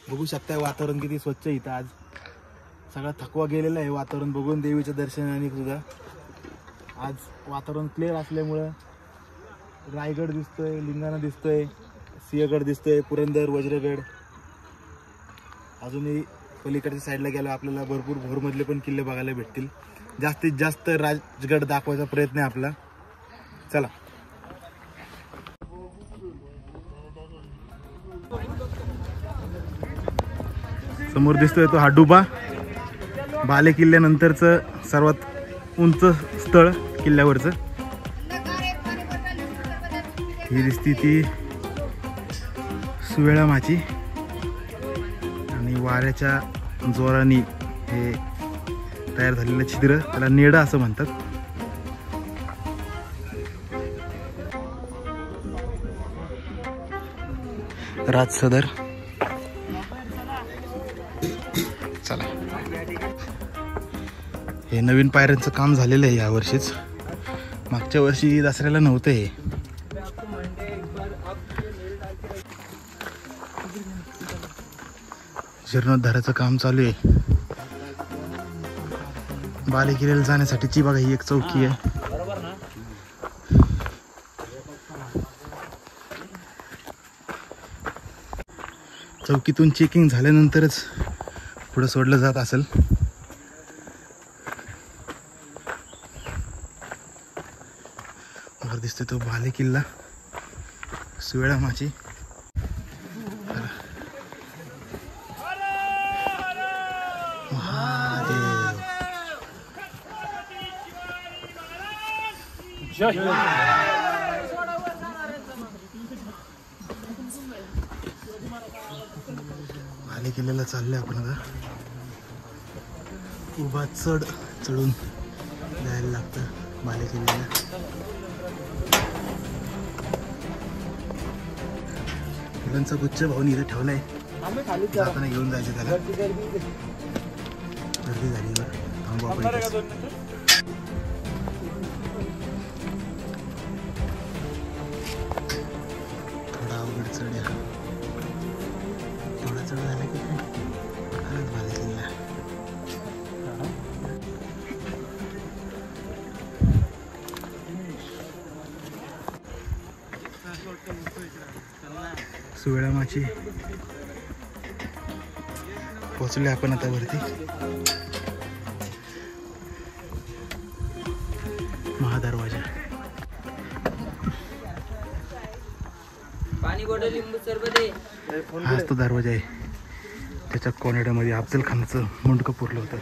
बघू शकताय वातावरण किती स्वच्छ इथं आज. सगळा थकवा गेलेला आहे वातावरण बघून देवीच्या दर्शनाने सुद्धा. आज वातावरण क्लिअर असल्यामुळं रायगड दिसतोय, लिंगाणा दिसतोय, सिंहगड दिसतोय, पुरंदर, वज्रगड. अजूनही पलीकडच्या साईडला गेलो आपल्याला भरपूर भोरमधले पण किल्ले बघायला भेटतील. जास्तीत जास्त राजगड दाखवायचा प्रयत्न आहे आपला. चला. समोर दिसतोय तो हा डुबा, बाले किल्ल्यानंतरचं सर्वात उंच स्थळ किल्ल्यावरचं. ही दिसती ती सुवेळा माची आणि वाऱ्याच्या जोराने हे तयार झालेलं छिद्र त्याला नेडा असं म्हणतात. राज सदर. चला. हे नवीन पायऱ्यांचं काम झालेलं आहे या वर्षीच. मागच्या वर्षी दसऱ्याला नव्हतं हे. जीर्णोद्धाराचं काम चालू आहे. बाले किल्ल्याला जाण्यासाठीची बघा ही एक चौकी आहे. चौकीतून चेकिंग झाल्यानंतरच पुढे सोडलं जात असेल. वर दिसतोय तो बाले किल्ला, सुवेळा माची. बाले किल्ल्याला चाललोय आपण आता. उभा चढून जायला लागतं बाले किल्ल्याला. फुलांचा गुच्छ भाऊन इथे ठेवलाय, जाताना घेऊन जायचं त्याला. गर्दी झाली थांबू आपण. थोडा अवघड चढ आहे. थोडा चढ झाला की आलाच बाले किल्ला. सुवेळा माची पोहोचले आपण आता वरती. महादरवाजा. हाच तो दरवाजा आहे. त्याच्या कोनेड्यामध्ये अफजल खानचं मुंडकं पुरलं होतं.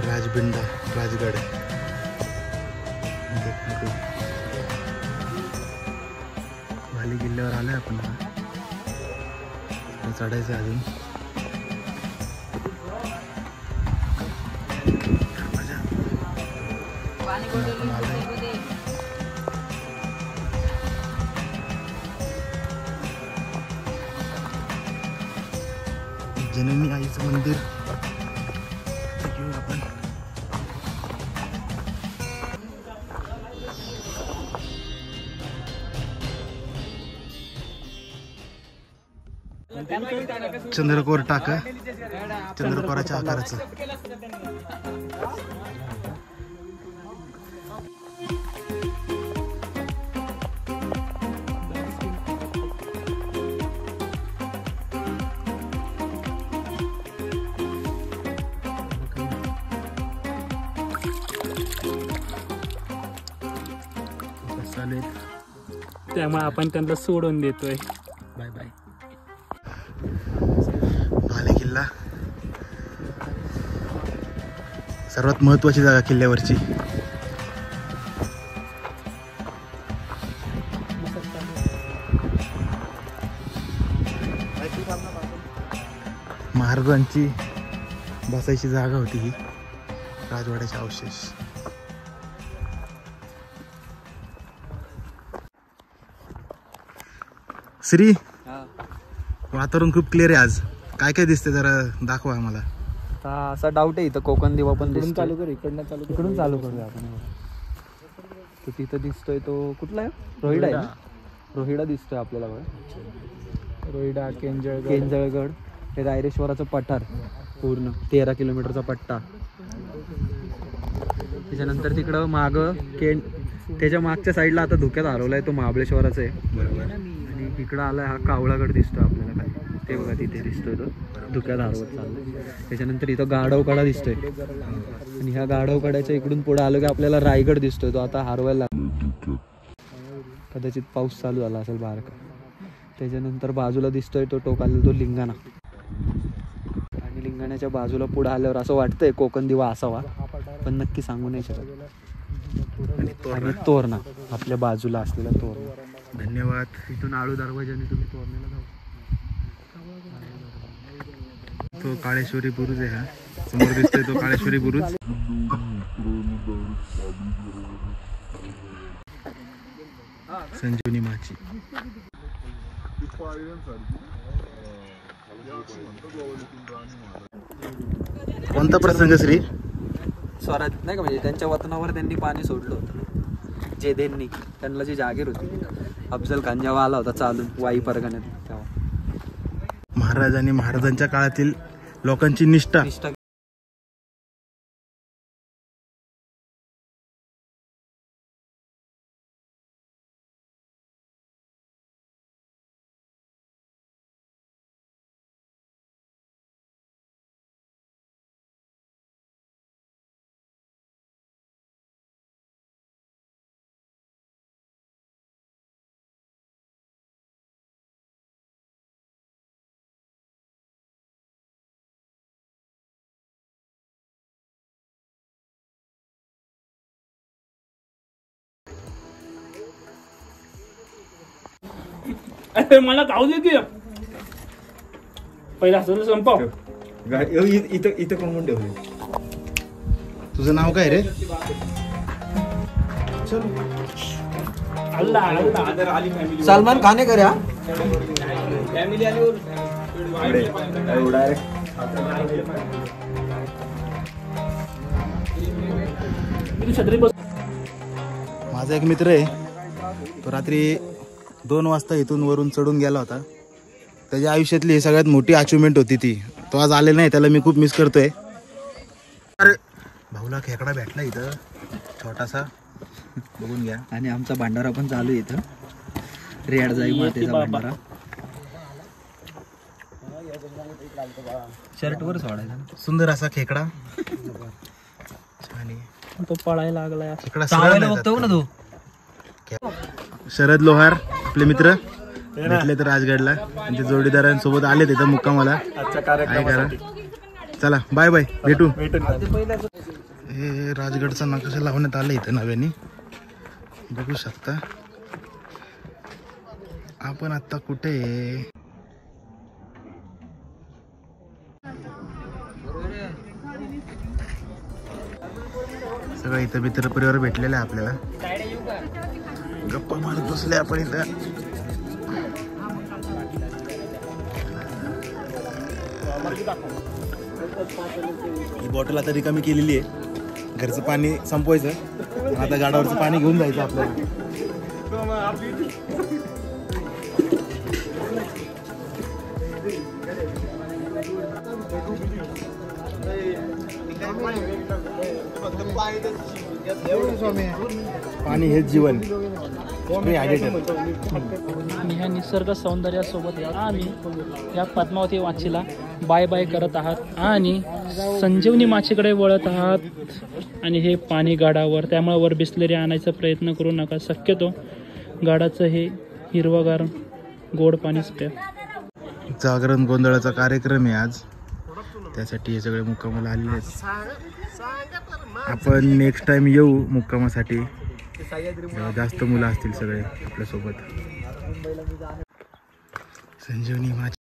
राजबिंडा, राजगड. बाले किल्ल्यावर आलोय आपण. चढायचं अजून. जननी आईचं मंदिर घेऊ आपण. चंद्रकोर टाका, चंद्रकोराच्या आकाराचं. त्यामुळे आपण त्यांना सोडून देतोय. Bye bye. बाले किल्ला सर्वात महत्वाची जागा किल्ल्यावरची. महाराजांची बसायची जागा होती ही. राजवाड्याचे अवशेष. श्री, वातावरण खूप क्लिअर आहे आज. काय काय दिसते जरा दाखवा आम्हाला. असा डाऊट आहे इथं कोकण दिवा पण दिसतो. चालू कर इकडनं चालू इकडून चालू करूया आपण. तो तिथं दिसतोय तो कुठला आहे? रोहिडा आहे. रोहिडा दिसतोय आपल्याला बघा. रोहिडा, केंजळगड, हे रायरेश्वराचं पठार पूर्ण 13 किलोमीटरचा पट्टा. त्याच्यानंतर तिकडं मागं त्याच्या मागच्या साईडला आता धुक्यात हरवलाय तो महाबळेश्वराचा आहे. आणि इकडं आलाय हा कावळागड दिसतोय आपल्याला काय ते बघा तिथे दिसतोय तो धुक्यात हरवत चाललाय. त्याच्यानंतर इथं गाढवकडा दिसतोय आणि ह्या गाढवकड्याच्या इकडून पुढे आलं की आपल्याला रायगड दिसतोय. तो आता हरवायला लागला, कदाचित पाऊस चालू झाला असेल बारका. त्याच्यानंतर बाजूला दिसतोय तो टोक आलेला तो लिंगाणा. आणि लिंगाण्याच्या बाजूला पुढे आल्यावर असं वाटतंय कोकण दिवा असावा, पण नक्की सांगू नाही शकत. आणि तोरणा आपल्या बाजूला असलेला तोरणा. धन्यवाद. इथून आळू दरवाजाने तुम्ही तोरण्याला जाऊ. तो काळेश्वरी बुरुज आहे हा समोर दिसतोय तो काळेश्वरी बुरुज. संजीवनी माची. कोणता प्रसंग श्री? स्वराज नाही का, म्हणजे त्यांच्या वतनावर त्यांनी पाणी सोडलं होतं जेधेंनी. त्यांना जी जागीर होती अफजल खान जेव्हा आला होता चालून वाई परगण्यात, तेव्हा महाराज आणि महाराजांच्या काळातील लोकांची निष्ठा. अरे मला खाऊ दे की पहिला असं संपव. इथं कोण ठेवलं? तुझं नाव काय रे? अल्लाह अल्लाह आली फॅमिली. सलमान खान आहे का रे हा? फॅमिली आली मी छत्री बस. माझा एक मित्र आहे, तो रात्री 2 वाजता इथून वरून चढून गेला होता. त्याच्या आयुष्यातली ही सगळ्यात मोठी अचिव्हमेंट होती ती. तो आज आलेला नाही, त्याला मी खूप मिस करतोय. अरे भाऊला खेकडा भेटला इथं छोटासा, बघून घ्या. आणि आमचा भांडारा पण चालू आहे इथं, रेड जाई मातेचा भांडारा. शर्टवर सोडायचा सुंदर असा खेकडा. आणि तो पळायला लागला. खेकडा सरळ नाही बघतो ना तू. शरद लोहार आपले मित्र भेटले तर राजगडला, त्यांच्या जोडीदारांसोबत आले तिथं मुक्कामाला. काय करा, चला बाय बाय, भेटू. हे राजगडचा नकाशा लावण्यात आला इथं नव्याने, बघू शकता. आपण आता कुठे आहे? सगळं इथं मित्र परिवार भेटलेला आहे आपल्याला. गप्पा मारत बसले आपण इथं. ही बॉटल आता रिकामी केलेली आहे, घरचं पाणी संपवायचं. आता गाडावरचं पाणी घेऊन जायचं आपल्याला. पाणी हेच जीवन. आणि ह्या निसर्ग सौंदर्यासोबत आम्ही या पद्मावती माचीला बाय बाय करत आहात आणि संजीवनी माचीकडे वळत आहात. आणि हे पाणी गाडावर, त्यामुळे वर बिसलेरी आणायचा प्रयत्न करू नका. शक्यतो गाडाचं हे हिरवगार गोड पाणीच प्या. जागरण गोंधळाचा कार्यक्रम आहे आज, त्यासाठी हे सगळे मुक्कामाला आलेले आहेत. आपण नेक्स्ट टाइम येऊ मुक्कामासाठी, जास्त मुलं असतील सगळे आपल्यासोबत. संजीवनी माची.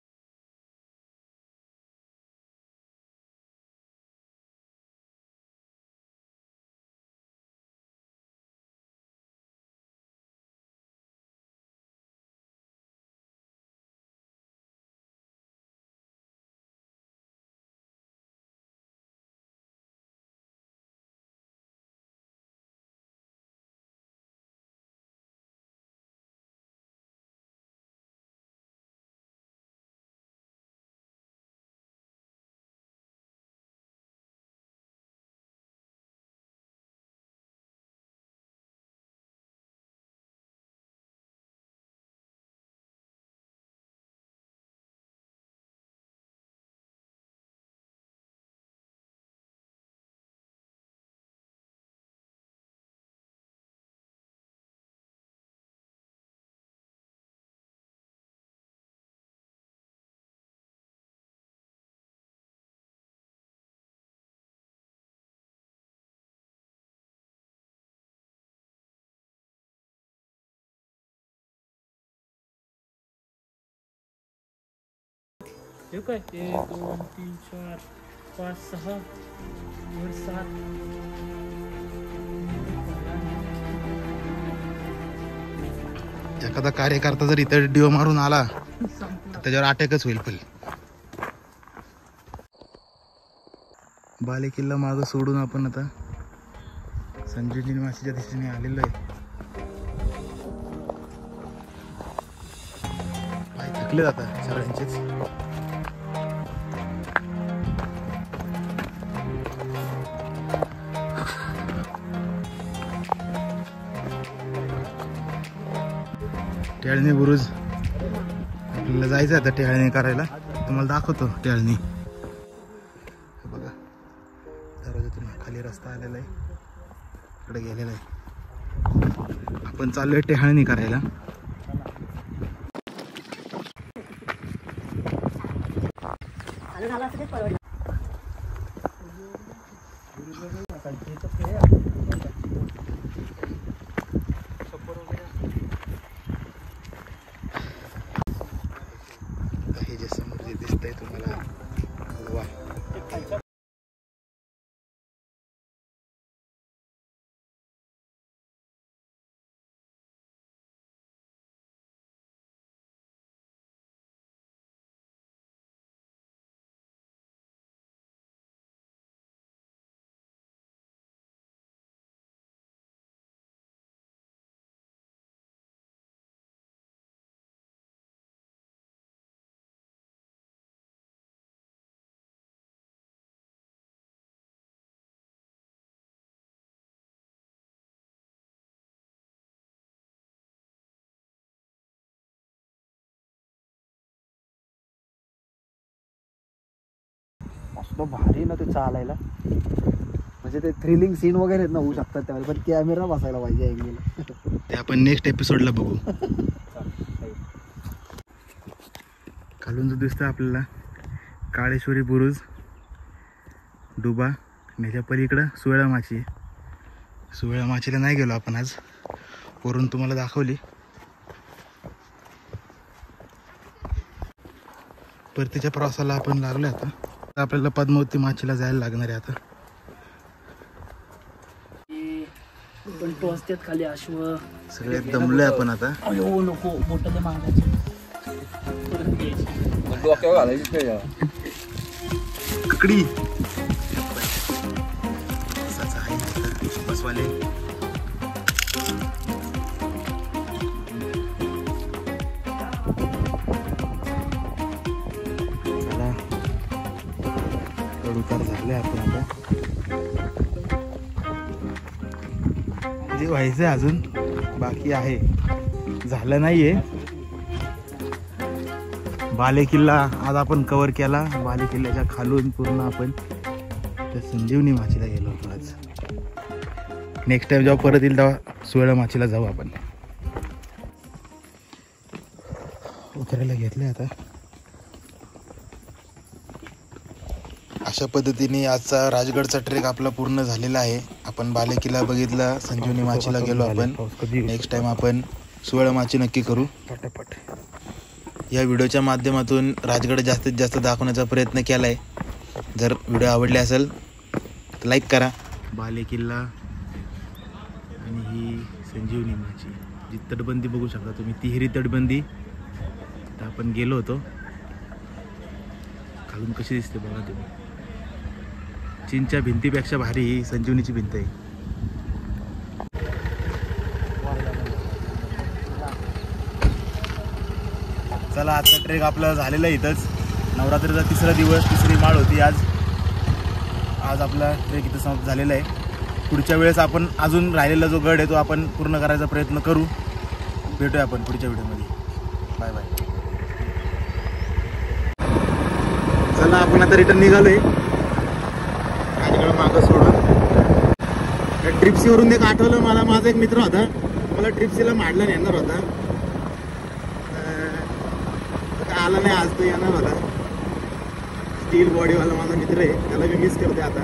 हे काय 1 2 3 4 5 6 वर 7. एखादा कार्यकर्ता जर इथं डिओ मारून आला तर त्याच्यावर अटॅकच होईल. पण बाले किल्ला मागं सोडून आपण आता संजीवनी माशीच्या दिशेने आलेलो आहे. पाय थकले जातात सगळ्यांचेच. टेहळणी बुरुज आपल्याला जायचं आता टेहळणी करायला. तुम्हाला दाखवतो टेहळणी. बघा दरवाजातून खाली रस्ता आलेला आहे, इकडे गेलेला आहे. आपण चाललोय टेहळणी करायला. हे जे समोर जे दिसतंय तुम्हाला गोवा. मस्त भारी ना ते चालायला. म्हणजे ते थ्रिलिंग सीन वगैरे ना होऊ शकतात त्यावेळेस, पण कॅमेरा बसायला पाहिजे अँगल. ते आपण नेक्स्ट एपिसोडला बघू. खालून जो दिसतोय आपल्याला काळेश्वरी बुरुज, डुबा, ह्याच्या पलीकडं सुवेळा माची. सुवेळा माचीला नाही गेलो आपण आज, वरून तुम्हाला दाखवली. परतीच्या प्रवासाला आपण लागलो. आता आपल्याला पद्मावती माचीला जायला लागणार आहे. आता पण टोचत्यात खाली अश्व सगळे दमलोय आपण आता. अयो नको मोठं मागायचं परत घ्यायची. ककडी बसवाले. चला उतार झाले आपण आता. जे व्हायचं अजून बाकी आहे, झालं नाहीये. बाले किल्ला आज आपण कव्हर केला. बाले किल्ल्याच्या खालून पूर्ण आपण त्या संजीवनी माचीला गेलो होतो आज. नेक्स्ट टाइम जेव्हा परत येईल तेव्हा सुवेळा माचीला जाऊ आपण. उतरायला घेतलंय आता. अशा पद्धतीने आजचा राजगडचा ट्रेक आपला पूर्ण झालेला आहे. आपण बाले किल्ला बघितला, संजीवनी माचीला गेलो आपण. नेक्स्ट टाइम आपण सुवेळा माची नक्की करू. पटापट या व्हिडिओच्या माध्यमातून राजगड जास्तीत जास्त दाखवण्याचा प्रयत्न केला आहे. जर व्हिडिओ आवडले असेल तर लाईक करा. बाले किल्ला आणि ही संजीवनी माची जी तटबंदी बघू शकता तुम्ही, तिहेरी तटबंदी. तर आपण गेलो होतो. खालून कशी दिसते बघा तुम्ही. चीनच्या भिंतीपेक्षा भारी ही संजीवनीची भिंत आहे. चला आजचा ट्रेक आपला झालेला आहे इथंच. नवरात्रीचा 3रा दिवस, 3री माळ होती आज. आज आपला ट्रेक इथं समाप्त झालेला आहे. पुढच्या वेळेस आपण अजून राहिलेला जो गड आहे तो आपण पूर्ण करायचा प्रयत्न करू. भेटूया आपण पुढच्या व्हिडिओमध्ये. Bye bye. चला आपण आता रिटर्न निघालोय राजगड मागं सोडून. त्या ट्रिप्सीवरून एक आठवलं मला, माझा एक मित्र होता, मला ट्रिप्सीला माडला नेणार होता. आला नाही आज, तो येणार होता. स्टील बॉडीवाला माझा मित्र आहे, त्याला मी मिस करते आता.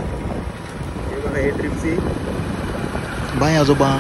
हे बघा हे ट्रिप्सी. बाय आजोबा.